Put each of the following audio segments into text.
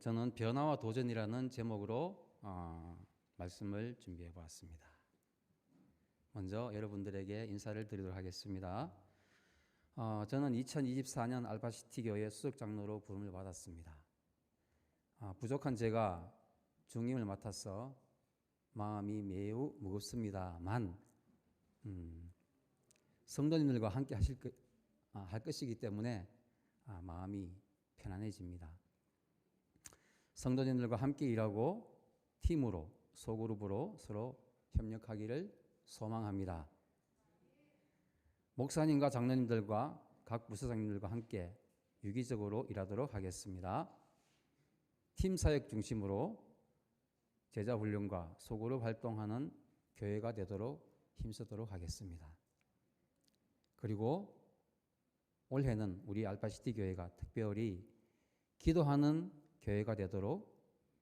저는 변화와 도전이라는 제목으로 말씀을 준비해 보았습니다. 먼저 여러분들에게 인사를 드리도록 하겠습니다. 저는 2024년 알파시티 교회 수석 장로로 부름을 받았습니다. 부족한 제가 중임을 맡아서 마음이 매우 무겁습니다만 성도님들과 함께 할 것이기 때문에 마음이 편안해집니다. 성도님들과 함께 일하고 팀으로 소그룹으로 서로 협력하기를 소망합니다. 목사님과 장로님들과 각 부서장님들과 함께 유기적으로 일하도록 하겠습니다. 팀 사역 중심으로 제자 훈련과 소그룹 활동하는 교회가 되도록 힘쓰도록 하겠습니다. 그리고 올해는 우리 알파시티 교회가 특별히 기도하는 교회가 되도록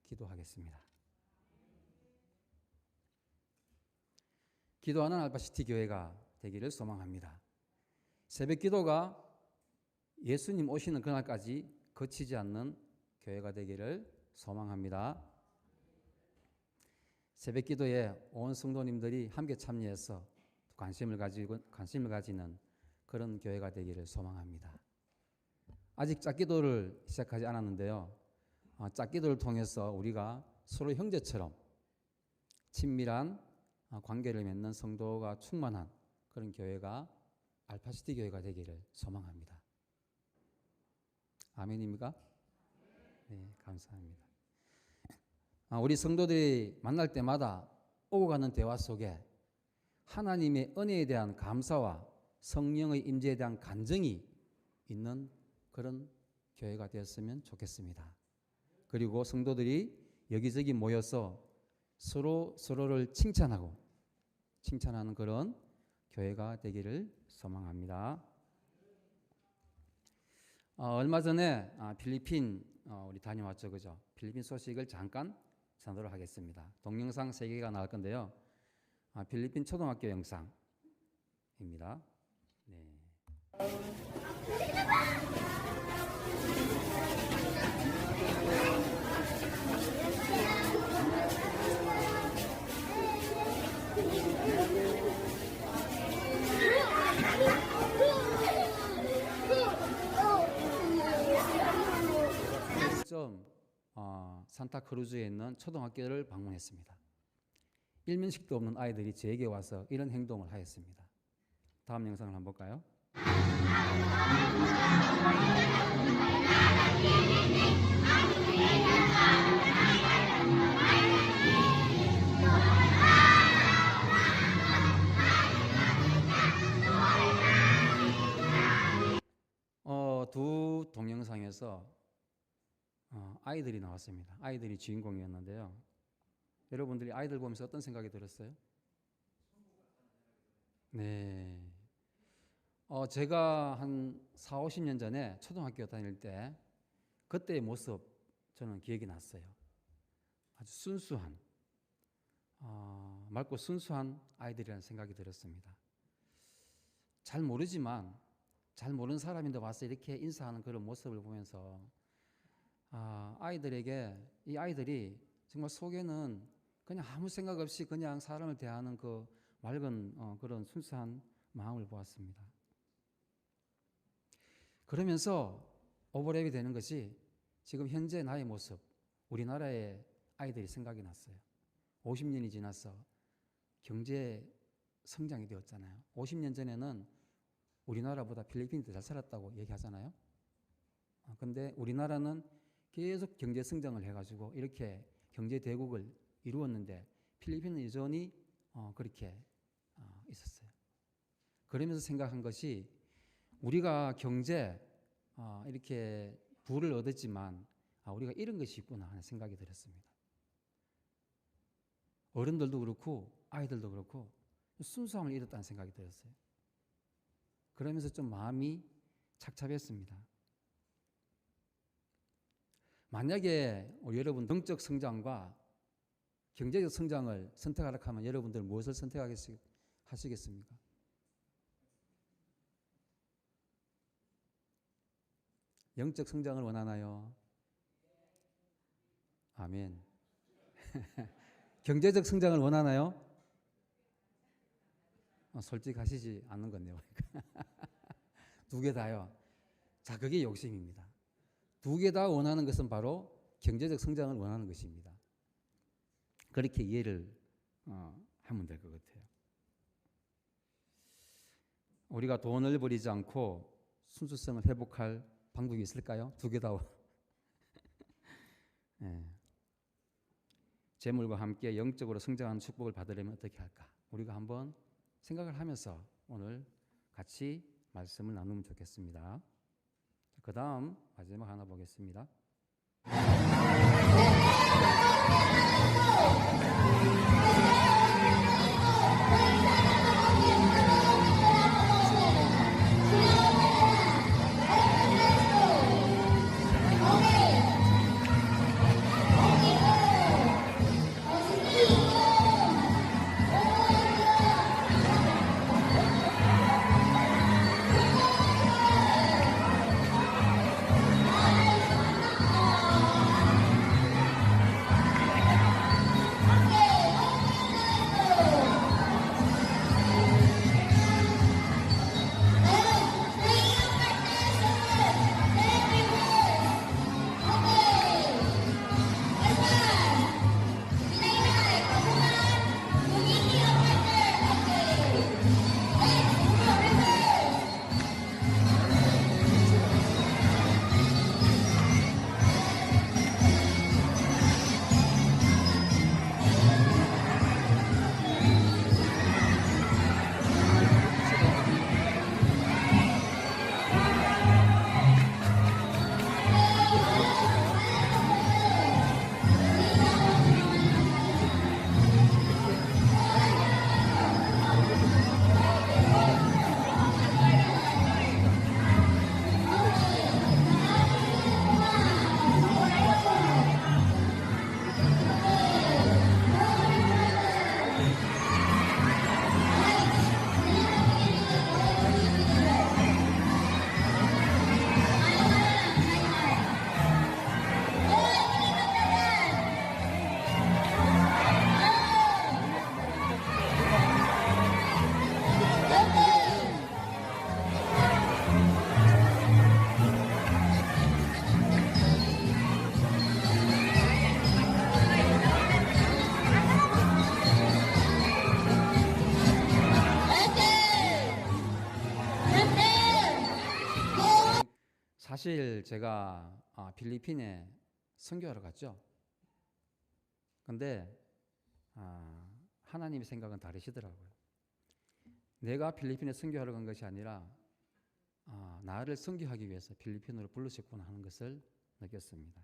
기도하겠습니다. 기도하는 알파시티 교회가 되기를 소망합니다. 새벽 기도가 예수님 오시는 그날까지 거치지 않는 교회가 되기를 소망합니다. 새벽 기도에 온 성도님들이 함께 참여해서 관심을 가지는 그런 교회가 되기를 소망합니다. 아직 짝기도를 시작하지 않았는데요. 짝기도를 통해서 우리가 서로 형제처럼 친밀한 관계를 맺는 성도가 충만한 그런 교회가 알파시티 교회가 되기를 소망합니다. 아멘입니까? 네, 감사합니다. 우리 성도들이 만날 때마다 오고 가는 대화 속에 하나님의 은혜에 대한 감사와 성령의 임재에 대한 간증이 있는 그런 교회가 되었으면 좋겠습니다. 그리고 성도들이 여기저기 모여서 서로를 칭찬하는 그런 교회가 되기를 소망합니다. 얼마 전에 필리핀 우리 다녀왔죠, 그죠? 필리핀 소식을 잠깐 전하도록 하겠습니다. 동영상 3개가 나올 건데요. 필리핀 초등학교 영상입니다. 네. 산타크루즈에 있는 초등학교를 방문했습니다. 일면식도 없는 아이들이 제게 와서 이런 행동을 하였습니다. 다음 영상을 한번 볼까요? 두 동영상에서 아이들이 나왔습니다. 아이들이 주인공이었는데요. 여러분들이 아이들 보면서 어떤 생각이 들었어요? 네. 제가 한 4, 50년 전에 초등학교 다닐 때 그때의 모습 저는 기억이 났어요. 아주 순수한, 맑고 순수한 아이들이라는 생각이 들었습니다. 잘 모르지만 잘 모르는 사람인데 와서 이렇게 인사하는 그런 모습을 보면서 이 아이들이 정말 속에는 그냥 아무 생각 없이 그냥 사람을 대하는 그 맑은 그런 순수한 마음을 보았습니다. 그러면서 오버랩이 되는 것이 지금 현재 나의 모습, 우리나라의 아이들이 생각이 났어요. 50년이 지나서 경제 성장이 되었잖아요. 50년 전에는 우리나라보다 필리핀이 더 잘 살았다고 얘기하잖아요. 근데 우리나라는 계속 경제 성장을 해가지고 이렇게 경제 대국을 이루었는데 필리핀은 여전히 그렇게 있었어요. 그러면서 생각한 것이 우리가 경제 이렇게 부를 얻었지만 우리가 잃은 것이 있구나 하는 생각이 들었습니다. 어른들도 그렇고 아이들도 그렇고 순수함을 잃었다는 생각이 들었어요. 그러면서 좀 마음이 착잡했습니다. 만약에 여러분 영적 성장과 경제적 성장을 선택하라고 하면 여러분들 무엇을 선택하시겠습니까? 영적 성장을 원하나요? 아멘. 경제적 성장을 원하나요? 솔직하시지 않는 건데요. 두 개 다요. 자, 그게 욕심입니다. 두 개 다 원하는 것은 바로 경제적 성장을 원하는 것입니다. 그렇게 이해를 하면 될 것 같아요. 우리가 돈을 버리지 않고 순수성을 회복할 방법이 있을까요? 두 개 다. 네. 재물과 함께 영적으로 성장하는 축복을 받으려면 어떻게 할까? 우리가 한번 생각을 하면서 오늘 같이 말씀을 나누면 좋겠습니다. 그 다음 마지막 하나 보겠습니다. 사실 제가 필리핀에 선교하러 갔죠. 근데 하나님의 생각은 다르시더라고요. 내가 필리핀에 선교하러 간 것이 아니라 나를 선교하기 위해서 필리핀으로 부르셨구나 하는 것을 느꼈습니다.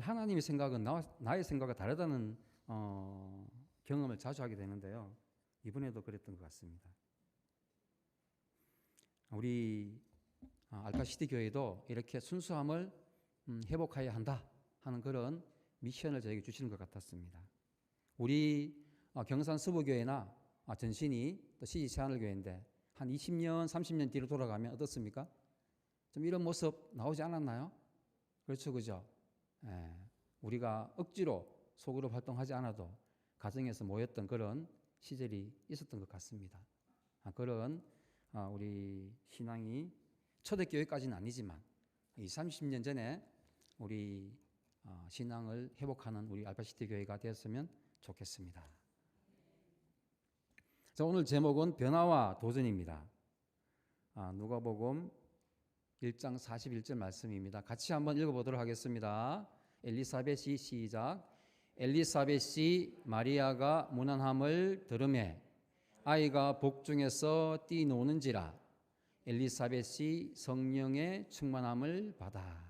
하나님의 생각은 나의 생각과 다르다는 경험을 자주 하게 되는데요. 이번에도 그랬던 것 같습니다. 우리 알파시티 교회도 이렇게 순수함을 회복해야 한다 하는 그런 미션을 저에게 주시는 것 같았습니다. 우리 경산 서부교회나 전신이 또 CG 새하늘교회인데 한 20년, 30년 뒤로 돌아가면 어떻습니까? 좀 이런 모습 나오지 않았나요? 그렇죠, 그죠? 예, 우리가 억지로 소그룹 활동하지 않아도 가정에서 모였던 그런 시절이 있었던 것 같습니다. 그런 우리 신앙이 초대교회까지는 아니지만 20, 30년 전에 우리 신앙을 회복하는 우리 알파시티 교회가 되었으면 좋겠습니다. 자, 오늘 제목은 변화와 도전입니다. 누가복음 1장 41절 말씀입니다. 같이 한번 읽어보도록 하겠습니다. 엘리사벳이 시작. 엘리사벳이 마리아가 무난함을 들으매 아이가 복중에서 뛰노는지라 엘리사벳이 성령의 충만함을 받아.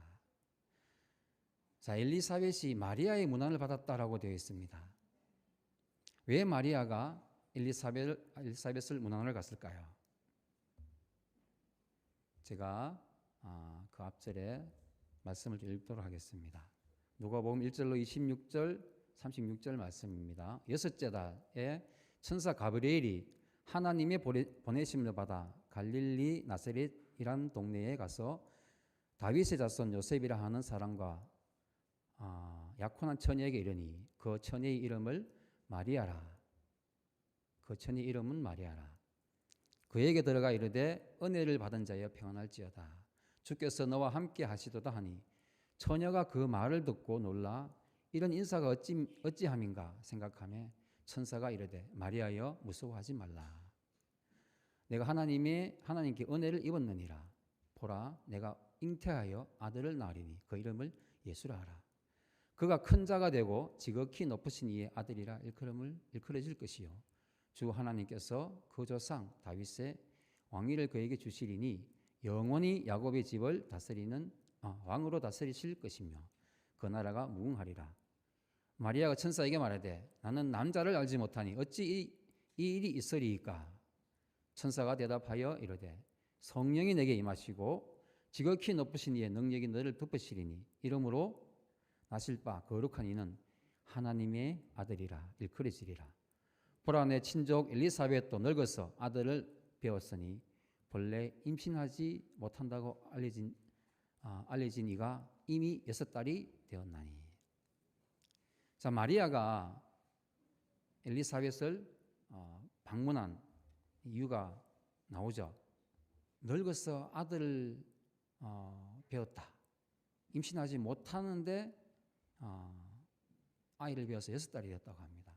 자, 엘리사벳이 마리아의 문안을 받았다라고 되어 있습니다. 왜 마리아가 엘리사벳을 문안을 갔을까요? 제가 그 앞절에 말씀을 좀 읽도록 하겠습니다. 누가복음 1절로 26절, 36절 말씀입니다. 여섯째 달에 천사 가브리엘이 하나님의 보내심을 받아 갈릴리 나사렛이란 동네에 가서 다윗의 자손 요셉이라 하는 사람과 약혼한 처녀에게 이르니 그 처녀의 이름을 마리아라. 그 처녀의 이름은 마리아라. 그에게 들어가 이르되 은혜를 받은 자여 평안할지어다. 주께서 너와 함께 하시도다 하니 처녀가 그 말을 듣고 놀라 이런 인사가 어찌함인가 생각하며 천사가 이르되 마리아여 무서워하지 말라. 내가 하나님께 은혜를 입었느니라. 보라 내가 잉태하여 아들을 낳으리니 그 이름을 예수라 하라. 그가 큰 자가 되고 지극히 높으신 이의 아들이라 일컬어질 것이요 주 하나님께서 그 조상 다윗의 왕위를 그에게 주시리니 영원히 야곱의 집을 왕으로 다스리실 것이며 그 나라가 무궁하리라. 마리아가 천사에게 말하되 나는 남자를 알지 못하니 어찌 이 일이 있으리이까. 천사가 대답하여 이르되 성령이 내게 임하시고 지극히 높으신 이의 능력이 너를 덮으시리니 이러므로 나실 바 거룩한 이는 하나님의 아들이라 일컬어지리라. 보라 내 친족 엘리사벳도 늙어서 아들을 배웠으니 본래 임신하지 못한다고 알려진 이가 이미 6달이 되었나니. 자, 마리아가 엘리사벳을 방문한 이유가 나오죠. 늙어서 아들을 배웠다. 임신하지 못하는데 아이를 배워서 6달이 되었다고 합니다.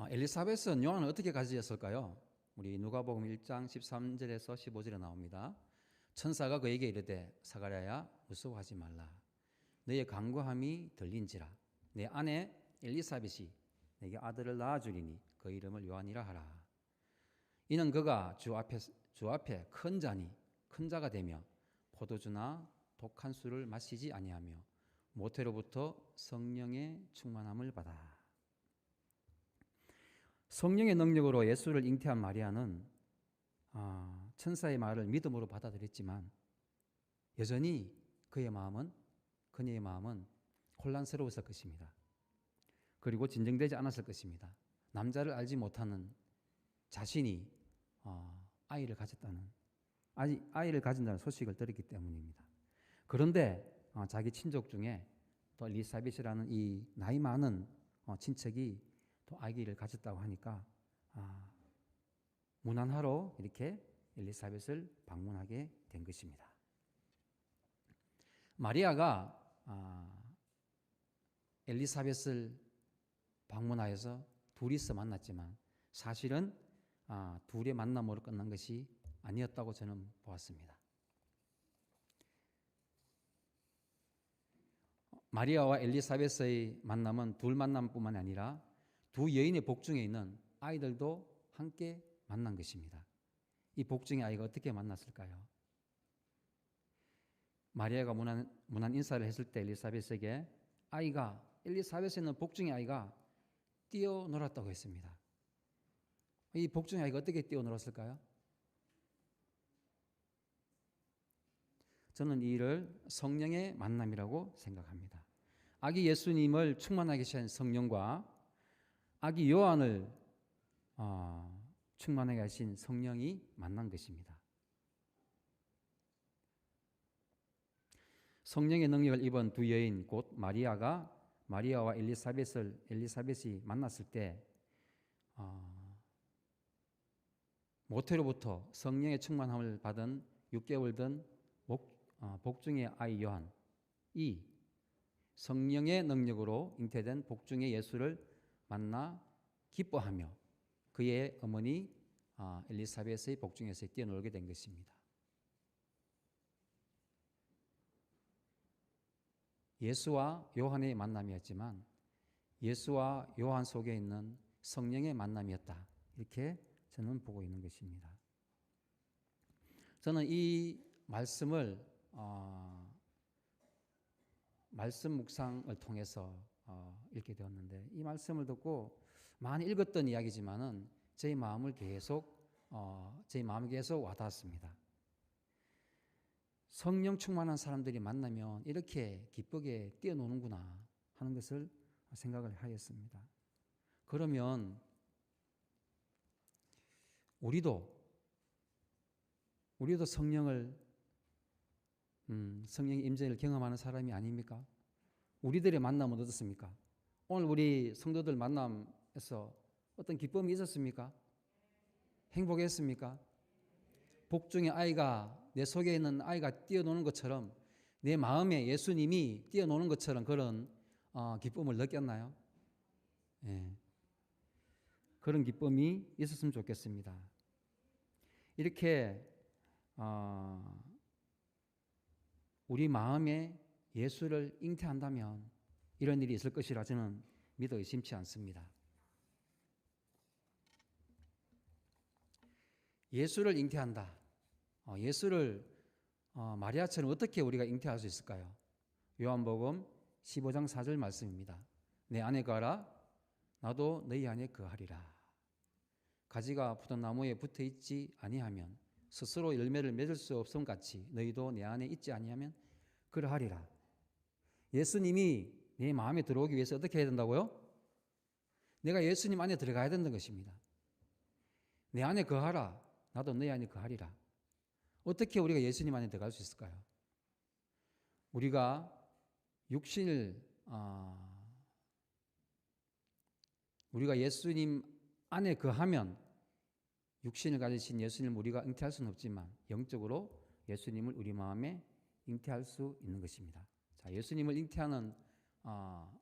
엘리사벳은 요한을 어떻게 가지었을까요? 우리 누가복음 1장 13절에서 15절에 나옵니다. 천사가 그에게 이르되 사가랴야 무서워하지 말라. 너의 간구함이 들린지라. 내 아내 엘리사벳이 내게 아들을 낳아주리니 그 이름을 요한이라 하라. 이는 그가 주 앞에 큰 자가 되며 포도주나 독한 술을 마시지 아니하며 모태로부터 성령의 충만함을 받아. 성령의 능력으로 예수를 잉태한 마리아는 천사의 말을 믿음으로 받아들였지만 여전히 그녀의 마음은 혼란스러웠을 것입니다. 그리고 진정되지 않았을 것입니다. 남자를 알지 못하는 자신이 아이를 가진다는 소식을 들었기 때문입니다. 그런데 자기 친족 중에 또 엘리사벳이라는 이 나이 많은 친척이 또 아기를 가졌다고 하니까 문안하러 이렇게 엘리사벳을 방문하게 된 것입니다. 마리아가 엘리사벳을 방문하여서 둘이서 만났지만 사실은 둘의 만남으로 끝난 것이 아니었다고 저는 보았습니다. 마리아와 엘리사벳의 만남은 둘 만남뿐만 아니라 두 여인의 복중에 있는 아이들도 함께 만난 것입니다. 이 복중의 아이가 어떻게 만났을까요? 마리아가 문안 인사를 했을 때 엘리사벳에게 엘리사벳에 있는 복중의 아이가 뛰어놀았다고 했습니다. 이 복중의 아이가 어떻게 뛰어놀았을까요? 저는 이 일을 성령의 만남이라고 생각합니다. 아기 예수님을 충만하게 하신 성령과 아기 요한을 충만하게 하신 성령이 만난 것입니다. 성령의 능력을 입은 두 여인 곧 마리아와 엘리사벳이 만났을 때 모태로부터 성령의 충만함을 받은 6개월 된 복중의 아이 요한이 성령의 능력으로 잉태된 복중의 예수를 만나 기뻐하며 그의 어머니 엘리사벳의 복중에서 뛰어놀게 된 것입니다. 예수와 요한의 만남이었지만 예수와 요한 속에 있는 성령의 만남이었다. 이렇게 저는 보고 있는 것입니다. 저는 이 말씀을 말씀 묵상을 통해서 읽게 되었는데 이 말씀을 듣고 많이 읽었던 이야기지만은 제 마음에 계속 와닿았습니다. 성령 충만한 사람들이 만나면 이렇게 기쁘게 뛰어노는구나 하는 것을 생각을 하였습니다. 그러면 우리도 성령의 임재를 경험하는 사람이 아닙니까? 우리들의 만남은 어떻습니까? 오늘 우리 성도들 만남에서 어떤 기쁨이 있었습니까? 행복했습니까? 복중의 아이가 내 속에 있는 아이가 뛰어노는 것처럼 내 마음에 예수님이 뛰어노는 것처럼 그런 기쁨을 느꼈나요? 예. 그런 기쁨이 있었으면 좋겠습니다. 이렇게 우리 마음에 예수를 잉태한다면 이런 일이 있을 것이라 저는 믿어 의심치 않습니다. 예수를 잉태한다. 예수를 마리아처럼 어떻게 우리가 잉태할 수 있을까요? 요한복음 15장 4절 말씀입니다. 내 안에 거하라 나도 너희 안에 거하리라. 가지가 붙은 나무에 붙어 있지 아니하면 스스로 열매를 맺을 수 없음 같이 너희도 내 안에 있지 아니하면 그러하리라. 예수님이 내 마음에 들어오기 위해서 어떻게 해야 된다고요? 내가 예수님 안에 들어가야 된다는 것입니다. 내 안에 거하라 나도 너희 안에 거하리라. 어떻게 우리가 예수님 안에 들어갈 수 있을까요? 우리가 우리가 예수님 안에 거하면 육신을 가지신 예수님을 우리가 잉태할 수는 없지만 영적으로 예수님을 우리 마음에 잉태할 수 있는 것입니다. 자, 예수님을 잉태하는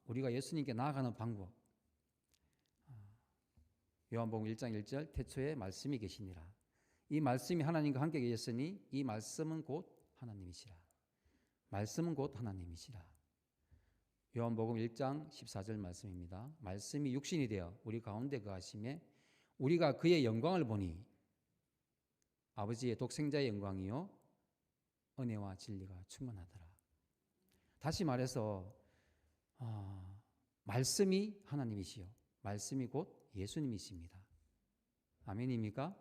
우리가 예수님께 나아가는 방법. 요한복음 1장 1절 태초에 말씀이 계시니라. 이 말씀이 하나님과 함께 계셨으니 이 말씀은 곧 하나님이시라. 말씀은 곧 하나님이시라. 요한복음 1장 14절 말씀입니다. 말씀이 육신이 되어 우리 가운데 거하심에 우리가 그의 영광을 보니 아버지의 독생자의 영광이요 은혜와 진리가 충만하더라. 다시 말해서 말씀이 하나님이시요 말씀이 곧 예수님이십니다. 아멘입니까?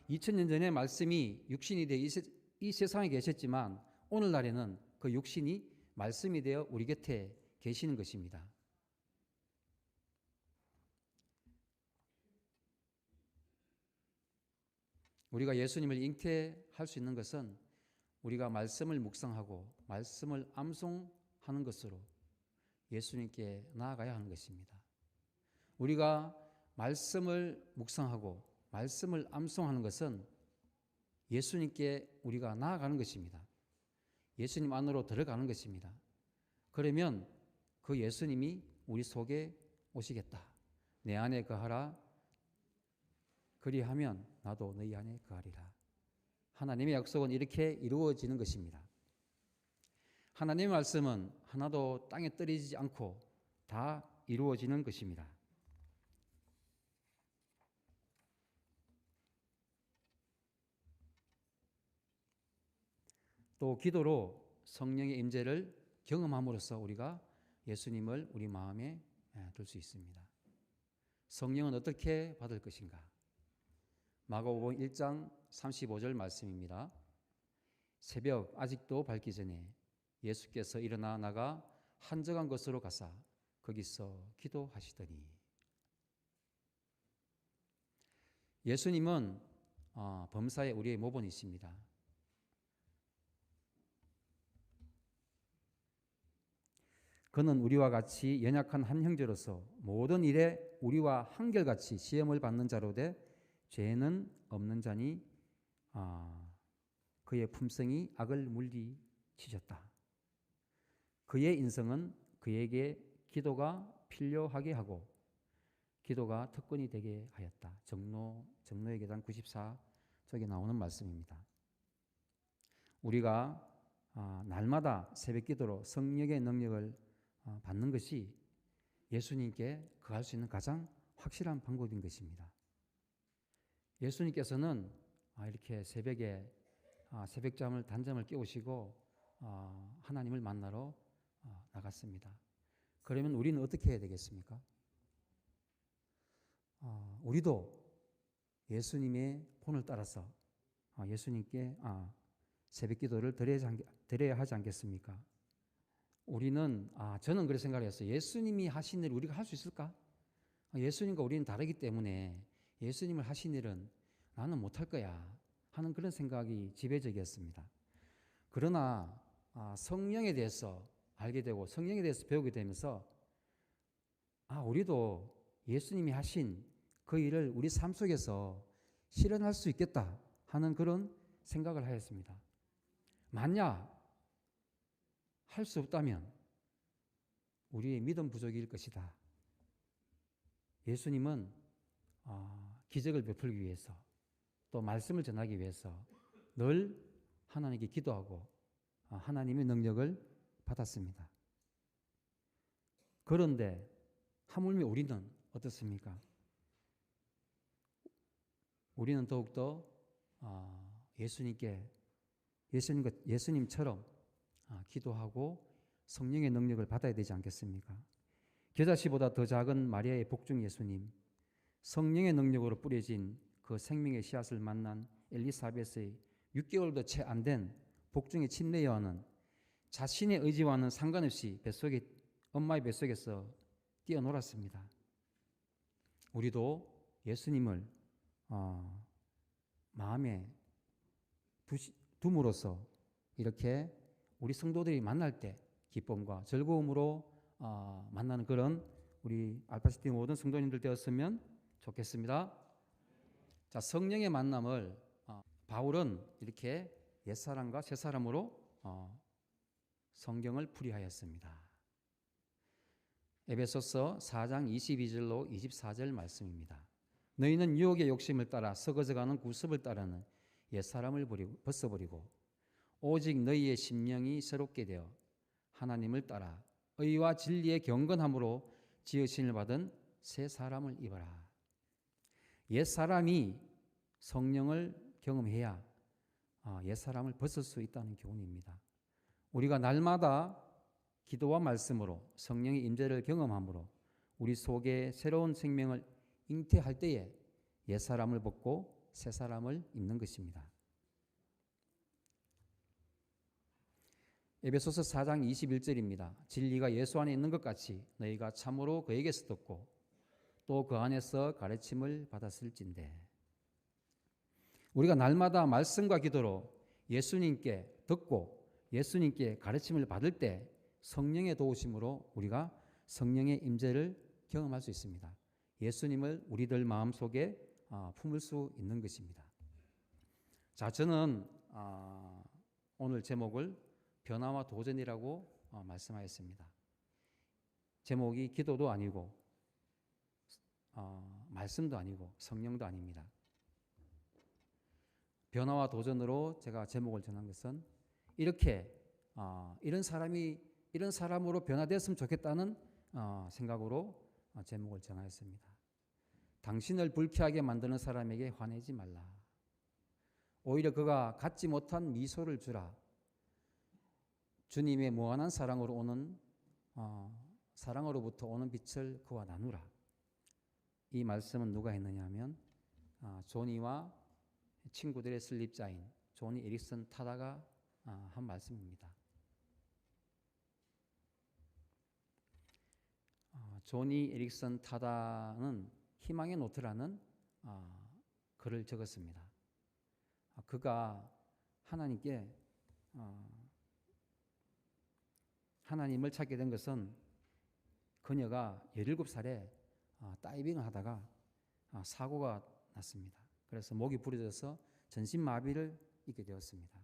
2000년 전에 말씀이 육신이 되어 이 세상에 계셨지만 오늘날에는 그 육신이 말씀이 되어 우리 곁에 계시는 것입니다. 우리가 예수님을 잉태할 수 있는 것은 우리가 말씀을 묵상하고 말씀을 암송하는 것으로 예수님께 나아가야 하는 것입니다. 우리가 말씀을 묵상하고 말씀을 암송하는 것은 예수님께 우리가 나아가는 것입니다. 예수님 안으로 들어가는 것입니다. 그러면 그 예수님이 우리 속에 오시겠다. 내 안에 거하라. 그리하면 나도 너희 안에 거하리라. 하나님의 약속은 이렇게 이루어지는 것입니다. 하나님의 말씀은 하나도 땅에 떨어지지 않고 다 이루어지는 것입니다. 또 기도로 성령의 임재를 경험함으로써 우리가 예수님을 우리 마음에 둘 수 있습니다. 성령은 어떻게 받을 것인가? 마가복음 1장 35절 말씀입니다. 새벽 아직도 밝기 전에 예수께서 일어나 나가 한적한 곳으로 가사 거기서 기도하시더니. 예수님은 범사에 우리의 모본이십니다. 그는 우리와 같이 연약한 한 형제로서 모든 일에 우리와 한결같이 시험을 받는 자로 돼 죄는 없는 자니 그의 품성이 악을 물리치셨다. 그의 인성은 그에게 기도가 필요하게 하고 기도가 특권이 되게 하였다. 정로의 계단 94쪽에 나오는 말씀입니다. 우리가 날마다 새벽 기도로 성령의 능력을 받는 것이 예수님께 거할 수 있는 가장 확실한 방법인 것입니다. 예수님께서는 이렇게 새벽에 새벽잠을 단잠을 깨우시고 하나님을 만나러 나갔습니다. 그러면 우리는 어떻게 해야 되겠습니까? 우리도 예수님의 본을 따라서 예수님께 새벽 기도를 드려야 하지 않겠습니까? 우리는 저는 그렇게 생각했어요. 예수님이 하신 일을 우리가 할 수 있을까? 예수님과 우리는 다르기 때문에 예수님을 하신 일은 나는 못할 거야 하는 그런 생각이 지배적이었습니다. 그러나 성령에 대해서 알게 되고 성령에 대해서 배우게 되면서 우리도 예수님이 하신 그 일을 우리 삶 속에서 실현할 수 있겠다 하는 그런 생각을 하였습니다. 만약 할 수 없다면 우리의 믿음 부족일 것이다. 예수님은 기적을 베풀기 위해서 또 말씀을 전하기 위해서 늘 하나님께 기도하고 하나님의 능력을 받았습니다. 그런데 하물며 우리는 어떻습니까? 우리는 더욱더 예수님처럼 기도하고 성령의 능력을 받아야 되지 않겠습니까? 겨자씨보다 더 작은 마리아의 복중 예수님, 성령의 능력으로 뿌려진 그 생명의 씨앗을 만난 엘리사벳의 6개월도 채 안 된 복중의 침례 요한은 자신의 의지와는 상관없이 엄마의 뱃속에서 뛰어놀았습니다. 우리도 예수님을 마음에 둠으로써 이렇게 우리 성도들이 만날 때 기쁨과 즐거움으로 만나는 그런 우리 알파시티 모든 성도님들 되었으면 좋겠습니다. 자, 성령의 만남을 바울은 이렇게 옛사람과 새사람으로 성경을 풀이하였습니다. 에베소서 4장 22절로 24절 말씀입니다. 너희는 유혹의 욕심을 따라 썩어져가는 구습을 따르는 옛사람을 벗어버리고 오직 너희의 심령이 새롭게 되어 하나님을 따라 의와 진리의 경건함으로 지으심을 받은 새 사람을 입어라. 옛사람이 성령을 경험해야 옛사람을 벗을 수 있다는 교훈입니다. 우리가 날마다 기도와 말씀으로 성령의 임재를 경험함으로 우리 속에 새로운 생명을 잉태할 때에 옛사람을 벗고 새사람을 입는 것입니다. 에베소서 4장 21절입니다. 진리가 예수 안에 있는 것 같이 너희가 참으로 그에게서 듣고 또 그 안에서 가르침을 받았을진대. 우리가 날마다 말씀과 기도로 예수님께 듣고 예수님께 가르침을 받을 때 성령의 도우심으로 우리가 성령의 임재를 경험할 수 있습니다. 예수님을 우리들 마음속에 품을 수 있는 것입니다. 자, 저는 오늘 제목을 변화와 도전이라고 말씀하였습니다. 제목이 기도도 아니고 말씀도 아니고 성령도 아닙니다. 변화와 도전으로 제가 제목을 정한 것은 이렇게 이런 사람으로 변화되었으면 좋겠다는 생각으로 제목을 정하였습니다. 당신을 불쾌하게 만드는 사람에게 화내지 말라. 오히려 그가 갖지 못한 미소를 주라. 주님의 무한한 사랑으로부터 오는 빛을 그와 나누라. 이 말씀은 누가 했느냐 하면 조니와 친구들의 설립자인 조니 에릭슨 타다가 한 말씀입니다. 조니 에릭슨 타다는 희망의 노트라는 글을 적었습니다. 그가 하나님을 찾게 된 것은 그녀가 17살에 다이빙을 하다가 사고가 났습니다. 그래서 목이 부러져서 전신마비를 입게 되었습니다.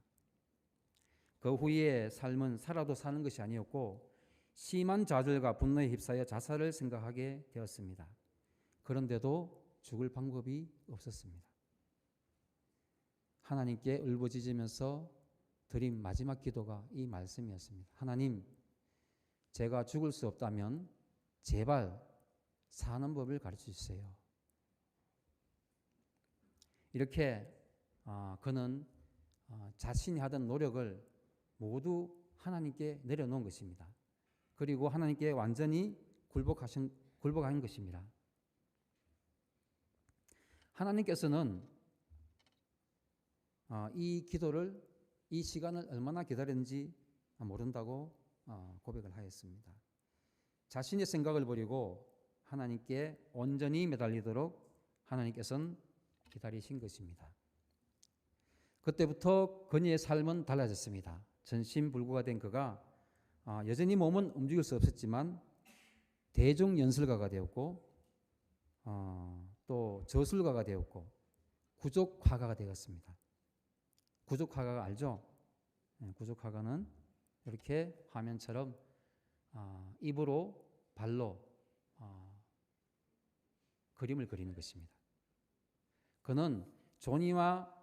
그 후에 삶은 살아도 사는 것이 아니었고 심한 좌절과 분노에 휩싸여 자살을 생각하게 되었습니다. 그런데도 죽을 방법이 없었습니다. 하나님께 울부짖으면서 드린 마지막 기도가 이 말씀이었습니다. 하나님, 제가 죽을 수 없다면 제발 사는 법을 가르쳐 주세요. 이렇게 그는 자신이 하던 노력을 모두 하나님께 내려놓은 것입니다. 그리고 하나님께 완전히 굴복한 것입니다. 하나님께서는 이 시간을 얼마나 기다렸는지 모른다고 고백을 하였습니다. 자신의 생각을 버리고 하나님께 온전히 매달리도록 하나님께서는 기다리신 것입니다. 그때부터 그녀의 삶은 달라졌습니다. 전신불구가 된 그가 여전히 몸은 움직일 수 없었지만 대중연설가가 되었고 또 저술가가 되었고 구족화가가 되었습니다. 구족화가가 알죠? 구족화가는 이렇게 화면처럼 입으로 발로 그림을 그리는 것입니다. 그는 조니와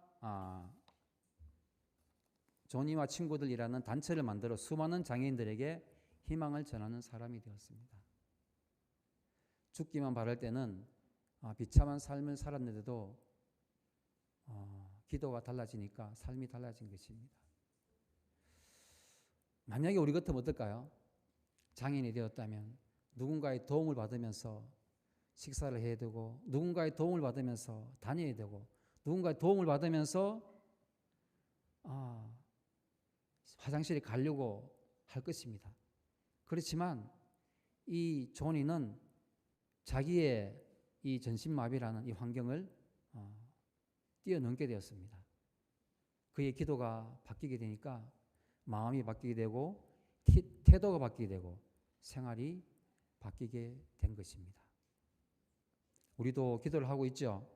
친구들이라는 단체를 만들어 수많은 장애인들에게 희망을 전하는 사람이 되었습니다. 죽기만 바랄 때는 비참한 삶을 살았는데도 기도가 달라지니까 삶이 달라진 것입니다. 만약에 우리 같으면 어떨까요? 장애인이 되었다면 누군가의 도움을 받으면서 식사를 해야 되고 누군가의 도움을 받으면서 다녀야 되고 누군가의 도움을 받으면서 화장실에 가려고 할 것입니다. 그렇지만 이 조니는 자기의 이 전신마비라는 이 환경을 뛰어넘게 되었습니다. 그의 기도가 바뀌게 되니까 마음이 바뀌게 되고 태도가 바뀌게 되고 생활이 바뀌게 된 것입니다. 우리도 기도를 하고 있죠.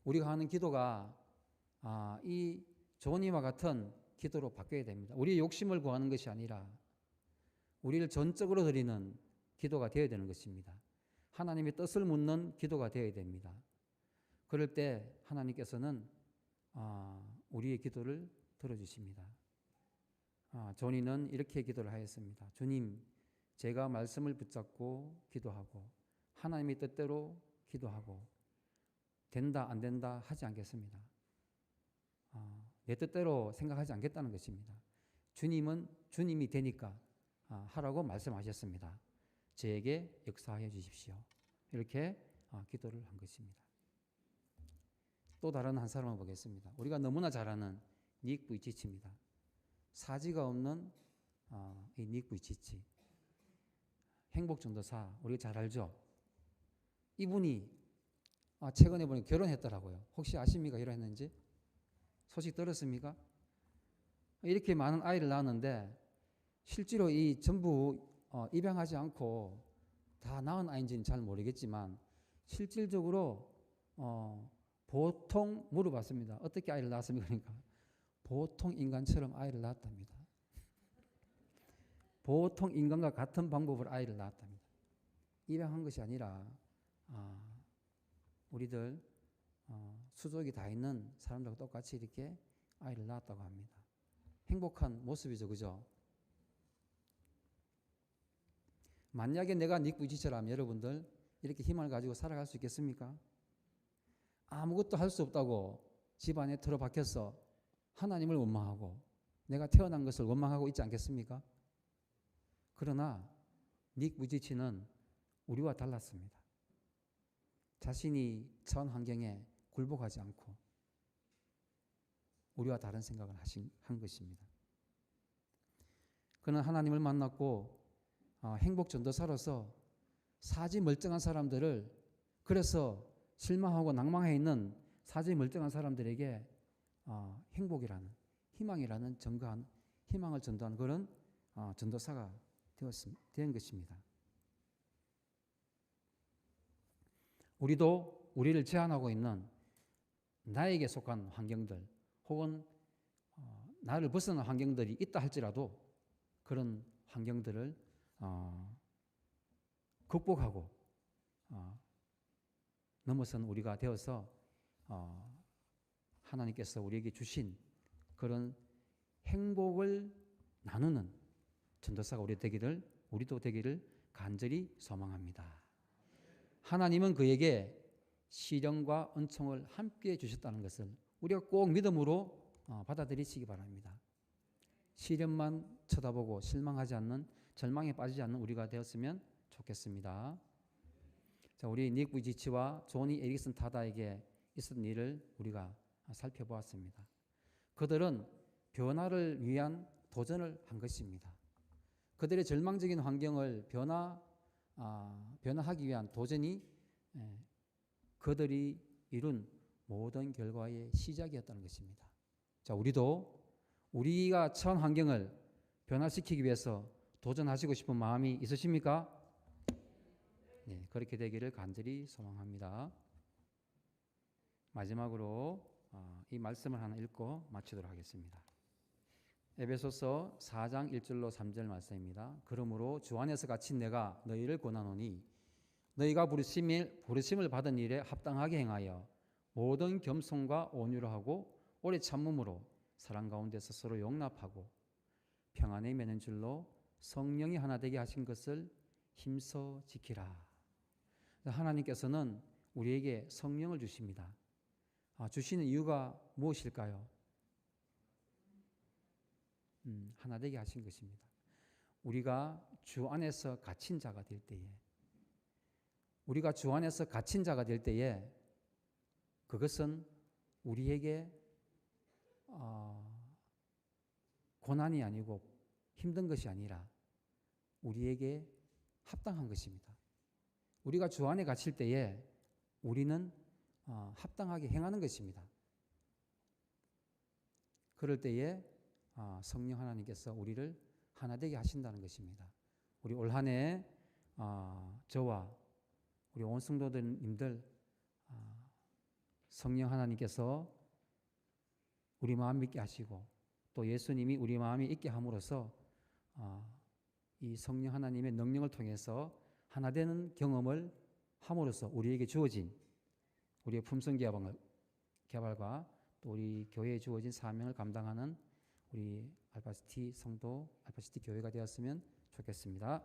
우리가 하는 기도가 이 조니와 같은 기도로 바뀌어야 됩니다. 우리의 욕심을 구하는 것이 아니라 우리를 전적으로 드리는 기도가 되어야 되는 것입니다. 하나님의 뜻을 묻는 기도가 되어야 됩니다. 그럴 때 하나님께서는 우리의 기도를 들어주십니다. 조니는 이렇게 기도를 하였습니다. 주님, 제가 말씀을 붙잡고 기도하고 하나님의 뜻대로 기도하고 된다 안 된다 하지 않겠습니다. 내 뜻대로 생각하지 않겠다는 것입니다. 주님이 되니까 하라고 말씀하셨습니다. 저에게 역사하여 주십시오. 이렇게 기도를 한 것입니다. 또 다른 한 사람을 보겠습니다. 우리가 너무나 잘 아는 닉 부이치치입니다. 사지가 없는 이 닉 부이치치, 행복전도사, 우리가 잘 알죠? 이분이 최근에 보니 결혼했더라고요. 혹시 아십니까? 결혼했는지? 소식 들었습니까? 이렇게 많은 아이를 낳았는데 실제로 이 전부 입양하지 않고 다 낳은 아이인지는 잘 모르겠지만 실질적으로 보통 물어봤습니다. 어떻게 아이를 낳았습니까? 그러니까 보통 인간처럼 아이를 낳았답니다. 보통 인간과 같은 방법으로 아이를 낳았답니다. 입양한 것이 아니라 우리들 수족이 다 있는 사람들과 똑같이 이렇게 아이를 낳았다고 합니다. 행복한 모습이죠, 그죠? 만약에 내가 닉 부이치치라면 여러분들 이렇게 힘을 가지고 살아갈 수 있겠습니까? 아무것도 할 수 없다고 집안에 틀어박혀서 하나님을 원망하고 내가 태어난 것을 원망하고 있지 않겠습니까? 그러나 닉 부이치치는 우리와 달랐습니다. 자신이 처한 환경에 굴복하지 않고 우리와 다른 생각을 한 것입니다. 그는 하나님을 만났고 행복전도사로서 사지 멀쩡한 사람들을, 그래서 실망하고 낭망해 있는 사지 멀쩡한 사람들에게 행복이라는, 희망이라는 전가한, 희망을 전도한 그런 전도사가 된 것입니다. 우리도 우리를 제한하고 있는 나에게 속한 환경들 혹은 나를 벗어난 환경들이 있다 할지라도 그런 환경들을 극복하고 넘어선 우리가 되어서 하나님께서 우리에게 주신 그런 행복을 나누는 전도사가 우리도 되기를 간절히 소망합니다. 하나님은 그에게 시련과 은총을 함께 주셨다는 것을 우리가 꼭 믿음으로 받아들이시기 바랍니다. 시련만 쳐다보고 실망하지 않는, 절망에 빠지지 않는 우리가 되었으면 좋겠습니다. 자, 우리 닉 부이치치와 조니 에릭슨 타다에게 있었던 일을 우리가 살펴보았습니다. 그들은 변화를 위한 도전을 한 것입니다. 그들의 절망적인 환경을 변화하기 위한 도전이 그들이 이룬 모든 결과의 시작이었다는 것입니다. 자, 우리도 우리가 처한 환경을 변화시키기 위해서 도전하시고 싶은 마음이 있으십니까? 네, 그렇게 되기를 간절히 소망합니다. 마지막으로 이 말씀을 하나 읽고 마치도록 하겠습니다. 에베소서 4장 1절로 3절 말씀입니다. 그러므로 주 안에서 갇힌 내가 너희를 권하노니 너희가 부르심을 받은 일에 합당하게 행하여 모든 겸손과 온유로 하고 오래 참음으로 사랑 가운데서 서로 용납하고 평안에 매는 줄로 성령이 하나 되게 하신 것을 힘써 지키라. 하나님께서는 우리에게 성령을 주십니다. 주시는 이유가 무엇일까요? 하나 되게 하신 것입니다. 우리가 주 안에서 갇힌 자가 될 때에, 우리가 주 안에서 갇힌 자가 될 때에 그것은 우리에게 고난이 아니고 힘든 것이 아니라 우리에게 합당한 것입니다. 우리가 주 안에 갇힐 때에 우리는 합당하게 행하는 것입니다. 그럴 때에 성령 하나님께서 우리를 하나 되게 하신다는 것입니다. 우리 올 한 해 저와 우리 온 성도님들 성령 하나님께서 우리 마음 있게 하시고 또 예수님이 우리 마음이 있게 함으로써 이 성령 하나님의 능력을 통해서 하나 되는 경험을 함으로써 우리에게 주어진 우리의 품성 개발과 또 우리 교회에 주어진 사명을 감당하는 우리 알파시티 성도, 알파시티 교회가 되었으면 좋겠습니다.